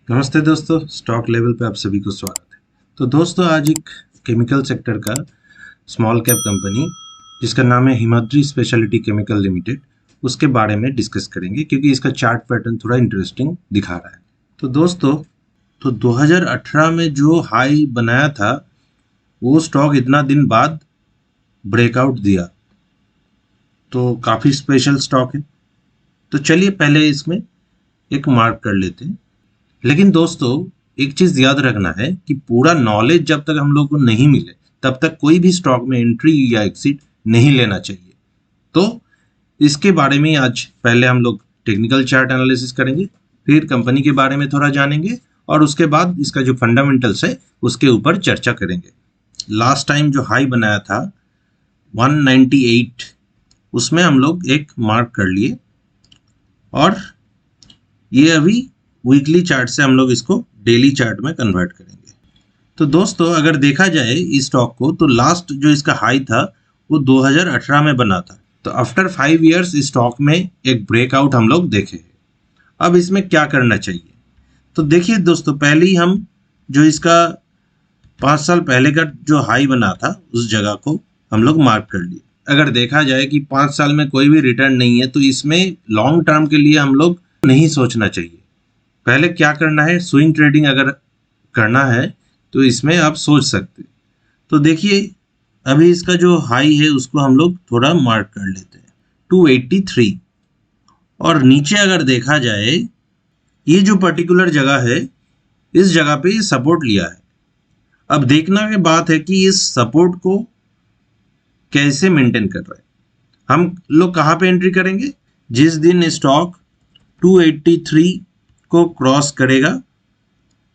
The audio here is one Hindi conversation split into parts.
नमस्ते दोस्तों, स्टॉक लेवल पे आप सभी को स्वागत है। तो दोस्तों, आज एक केमिकल सेक्टर का स्मॉल कैप कंपनी जिसका नाम है हिमाद्री स्पेशलिटी केमिकल लिमिटेड, उसके बारे में डिस्कस करेंगे क्योंकि इसका चार्ट पैटर्न थोड़ा इंटरेस्टिंग दिखा रहा है। तो दोस्तों, 2018 में जो हाई बनाया था वो स्टॉक इतना दिन बाद ब्रेकआउट दिया, तो काफ़ी स्पेशल स्टॉक है। तो चलिए पहले इसमें एक मार्क कर लेते हैं। लेकिन दोस्तों, एक चीज याद रखना है कि पूरा नॉलेज जब तक हम लोग को नहीं मिले तब तक कोई भी स्टॉक में एंट्री या एग्जिट नहीं लेना चाहिए। तो इसके बारे में आज पहले हम लोग टेक्निकल चार्ट एनालिसिस करेंगे, फिर कंपनी के बारे में थोड़ा जानेंगे और उसके बाद इसका जो फंडामेंटल्स है उसके ऊपर चर्चा करेंगे। लास्ट टाइम जो हाई बनाया था 198, उसमें हम लोग एक मार्क कर लिए और ये अभी वीकली चार्ट से हम लोग इसको डेली चार्ट में कन्वर्ट करेंगे। तो दोस्तों, अगर देखा जाए इस स्टॉक को तो लास्ट जो इसका हाई था वो 2018 में बना था। तो आफ्टर 5 इयर्स इस स्टॉक में एक ब्रेकआउट हम लोग देखे। अब इसमें क्या करना चाहिए? तो देखिए दोस्तों, पहले ही हम जो इसका 5 साल पहले का जो हाई बना था उस जगह को हम लोग मार्क कर लिए। अगर देखा जाए कि 5 साल में कोई भी रिटर्न नहीं है तो इसमें लॉन्ग टर्म के लिए हम लोग नहीं सोचना चाहिए। पहले क्या करना है, स्विंग ट्रेडिंग अगर करना है तो इसमें आप सोच सकते। तो देखिए, अभी इसका जो हाई है उसको हम लोग थोड़ा मार्क कर लेते हैं 283, और नीचे अगर देखा जाए ये जो पर्टिकुलर जगह है इस जगह पे ये सपोर्ट लिया है। अब देखना की बात है कि इस सपोर्ट को कैसे मेंटेन कर रहा है। हम लोग कहाँ पे एंट्री करेंगे? जिस दिन स्टॉक 283 को क्रॉस करेगा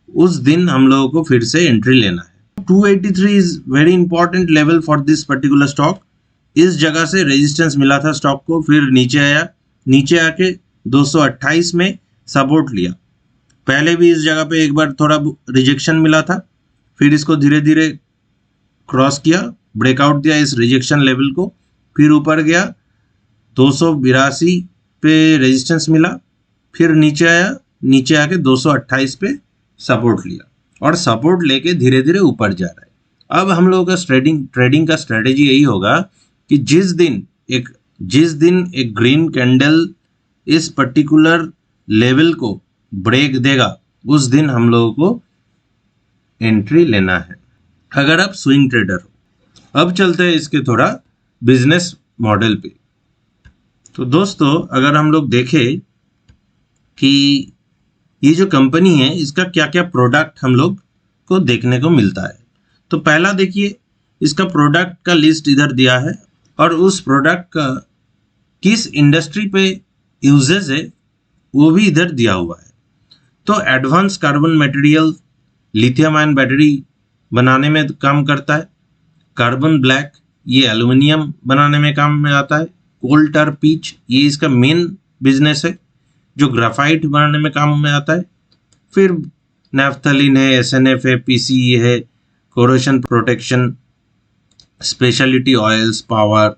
उस दिन हम लोगों को फिर से एंट्री लेना है। 283 is very important level for this particular stock. इस जगह से रेजिस्टेंस मिला था स्टॉक को, फिर नीचे आया, नीचे आके 228 में सपोर्ट लिया। पहले भी इस जगह पे एक बार थोड़ा रिजेक्शन मिला था, फिर इसको धीरे धीरे क्रॉस किया, ब्रेकआउट दिया इस रिजेक्शन लेवल को, फिर ऊपर गया 282 पे रेजिस्टेंस मिला, फिर नीचे आया, नीचे आके 228 पे सपोर्ट लिया और सपोर्ट लेके धीरे धीरे ऊपर जा रहा है। अब हम लोगों का ट्रेडिंग का स्ट्रेटेजी यही होगा कि जिस दिन एक ग्रीन कैंडल इस पर्टिकुलर लेवल को ब्रेक देगा उस दिन हम लोगों को एंट्री लेना है, अगर आप स्विंग ट्रेडर हो। अब चलते हैं इसके थोड़ा बिजनेस मॉडल पे। तो दोस्तों, अगर हम लोग देखें कि ये जो कंपनी है इसका क्या क्या प्रोडक्ट हम लोग को देखने को मिलता है, तो पहला देखिए, इसका प्रोडक्ट का लिस्ट इधर दिया है और उस प्रोडक्ट का किस इंडस्ट्री पे यूजेस है वो भी इधर दिया हुआ है। तो advance carbon material lithium ion battery बनाने में काम करता है। कार्बन ब्लैक ये एल्युमिनियम बनाने में काम में आता है। कोल tar पीच ये इसका मेन बिजनेस है जो ग्राफाइट बनाने में काम में आता है। फिर नैफ्थलीन है, SNF है, PCE है, corrosion protection, speciality oils, power,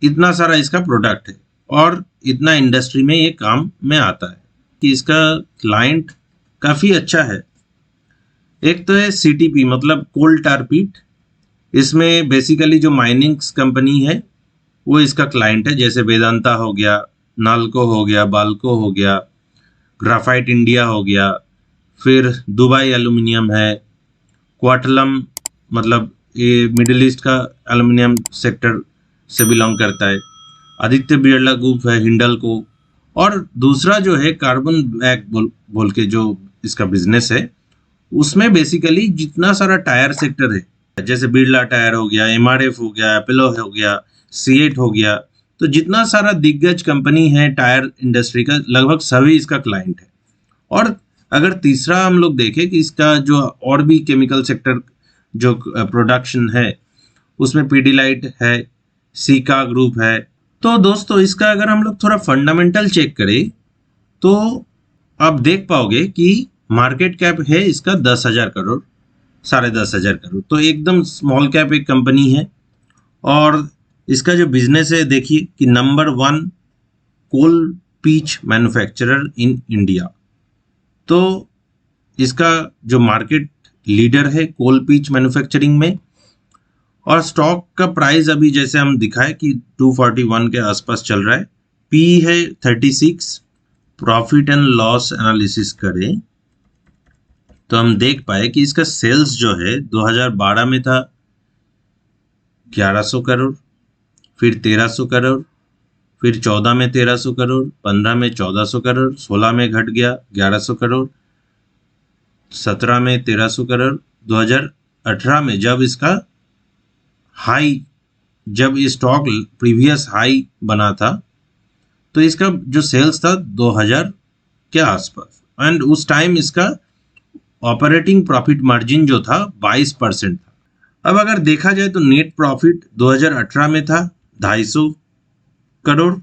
इतना सारा इसका प्रोडक्ट है और इतना इंडस्ट्री में ये काम में आता है कि इसका क्लाइंट काफ़ी अच्छा है। एक तो है CTP मतलब कोल tar पीट, इसमें बेसिकली जो माइनिंग्स कंपनी है वो इसका क्लाइंट है, जैसे वेदांता हो गया, नाल्को हो गया, बाल्को हो गया, ग्राफाइट इंडिया हो गया, फिर दुबई एल्युमिनियम है, क्वाटलम मतलब ये मिडिल ईस्ट का एल्युमिनियम सेक्टर से बिलोंग करता है, आदित्य बिरला ग्रुप है, हिंडल्को, और दूसरा जो है कार्बन ब्लैक बोल के जो इसका बिजनेस है उसमें बेसिकली जितना सारा टायर सेक्टर है, जैसे बिरला टायर हो गया, MRF हो गया, एपोलो हो गया, सीएट हो गया, तो जितना सारा दिग्गज कंपनी है टायर इंडस्ट्री का लगभग सभी इसका क्लाइंट है। और अगर तीसरा हम लोग देखें कि इसका जो और भी केमिकल सेक्टर जो प्रोडक्शन है उसमें पीडीलाइट है, सीका ग्रुप है। तो दोस्तों, इसका अगर हम लोग थोड़ा फंडामेंटल चेक करें तो आप देख पाओगे कि मार्केट कैप है इसका 10,000 करोड़, 10,500 करोड़, तो एकदम स्मॉल कैप एक कंपनी है। और इसका जो बिजनेस है देखिए कि number 1 coal pitch manufacturer in India. तो इसका जो मार्केट लीडर है कोल पिच मैन्युफैक्चरिंग में, और स्टॉक का प्राइस अभी जैसे हम दिखाए कि 241 के आसपास चल रहा है, पी है 36। प्रॉफिट एंड लॉस एनालिसिस करें तो हम देख पाए कि इसका सेल्स जो है 2012 में था 1100 करोड़, फिर 1300 करोड़, फिर 14 में 1300 करोड़, 15 में 1400 करोड़, 16 में घट गया 1100 करोड़, 17 में 1300 करोड़, 2018 में जब इसका हाई, जब ये स्टॉक प्रीवियस हाई बना था तो इसका जो सेल्स था 2000 के आसपास, एंड उस टाइम इसका ऑपरेटिंग प्रॉफिट मार्जिन जो था 22% था। अब अगर देखा जाए तो नेट प्रॉफिट 2018 में था 250 करोड़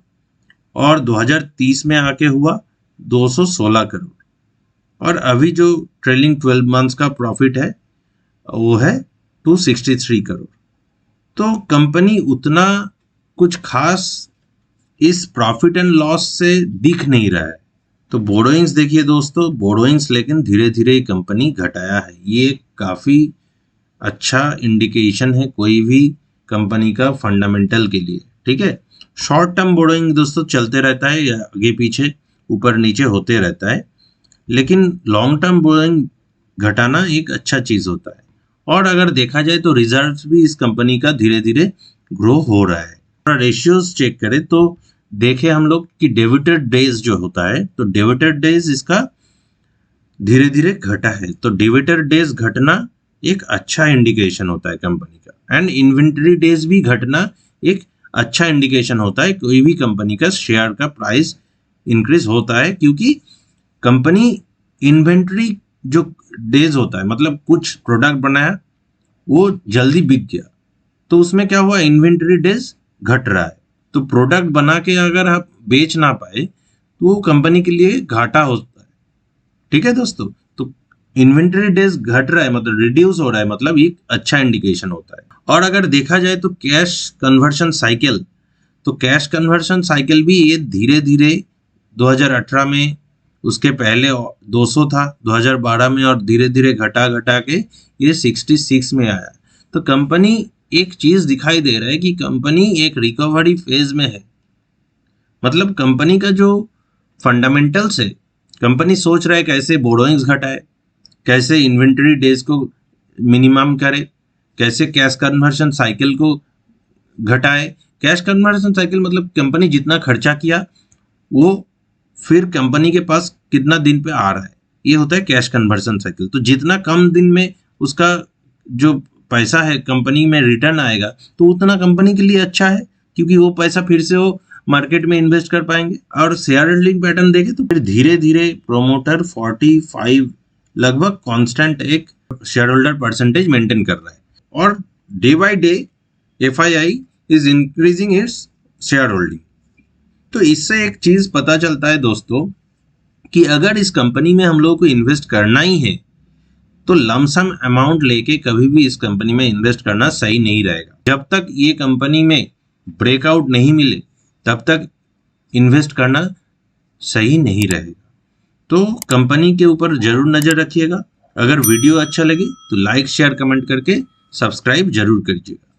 और 2030 में आके हुआ 216 करोड़, और अभी जो ट्रेलिंग 12 मंथ्स का प्रॉफिट है वो है 263 करोड़। तो कंपनी उतना कुछ खास इस प्रॉफिट एंड लॉस से दिख नहीं रहा है। तो बोरोइंग्स देखिए दोस्तों, बोरोइंग्स लेकिन धीरे धीरे कंपनी घटाया है, ये काफ़ी अच्छा इंडिकेशन है कोई भी कंपनी का फंडामेंटल के लिए। ठीक है, शॉर्ट टर्म बोरोइंग दोस्तों चलते रहता है, या आगे पीछे ऊपर नीचे होते रहता है, लेकिन लॉन्ग टर्म बोरोइंग घटाना एक अच्छा चीज़ होता है। और अगर देखा जाए तो रिजर्व्स भी इस कंपनी का धीरे धीरे ग्रो हो रहा है। रेशियोज चेक करें तो देखें हम लोग कि डेबिटर डेज जो होता है, तो डेबिटर डेज इसका धीरे धीरे घटा है, तो डेबिटर डेज घटना एक अच्छा इंडिकेशन होता है कंपनी का, एंड इन्वेंटरी डेज भी घटना एक अच्छा इंडिकेशन होता है कोई भी कंपनी का शेयर का प्राइस इंक्रीज होता है, क्योंकि कंपनी इन्वेंटरी जो डेज होता है, मतलब कुछ प्रोडक्ट बनाया वो जल्दी बिक गया तो उसमें क्या हुआ, इन्वेंटरी डेज घट रहा है, तो प्रोडक्ट बना के अगर आप बेच ना पाए तो वो कंपनी के लिए घाटा होता है। ठीक है दोस्तों, तो इन्वेंटरी डेज घट रहा है मतलब रिड्यूस हो रहा है, मतलब एक अच्छा इंडिकेशन होता है। और अगर देखा जाए तो कैश कन्वर्शन साइकिल, तो कैश कन्वर्शन साइकिल भी ये धीरे धीरे 2018 में, उसके पहले 200 था 2012 में, और धीरे धीरे घटा घटा के ये 66 में आया। तो कंपनी एक चीज दिखाई दे रहा है कि कंपनी एक रिकवरी फेज में है, मतलब कंपनी का जो फंडामेंटल्स है, कंपनी सोच रहा है कैसे बोरोइंग्स घटाए, कैसे इन्वेंटरी डेज को मिनिमम करे, कैसे कैश कन्वर्शन साइकिल को घटाए। कैश कन्वर्शन साइकिल मतलब कंपनी जितना खर्चा किया वो फिर कंपनी के पास कितना दिन पे आ रहा है, ये होता है कैश कन्वर्शन साइकिल। तो जितना कम दिन में उसका जो पैसा है कंपनी में रिटर्न आएगा तो उतना कंपनी के लिए अच्छा है, क्योंकि वो पैसा फिर से वो मार्केट में इन्वेस्ट कर पाएंगे। और शेयर होल्डिंग पैटर्न देखें तो फिर धीरे धीरे प्रोमोटर 45 लगभग कांस्टेंट एक शेयर होल्डर परसेंटेज मेंटेन कर रहा है, और day by day FII is increasing its share holding. तो इससे एक चीज पता चलता है दोस्तों कि अगर इस कंपनी में हम लोगों को इन्वेस्ट करना ही है तो लमसम अमाउंट लेके कभी भी इस कंपनी में इन्वेस्ट करना सही नहीं रहेगा। जब तक ये कंपनी में ब्रेकआउट नहीं मिले तब तक इन्वेस्ट करना सही नहीं रहेगा। तो कंपनी के ऊपर जरूर नजर रखिएगा। अगर वीडियो अच्छा लगे तो लाइक शेयर कमेंट करके सब्सक्राइब जरूर कीजिएगा।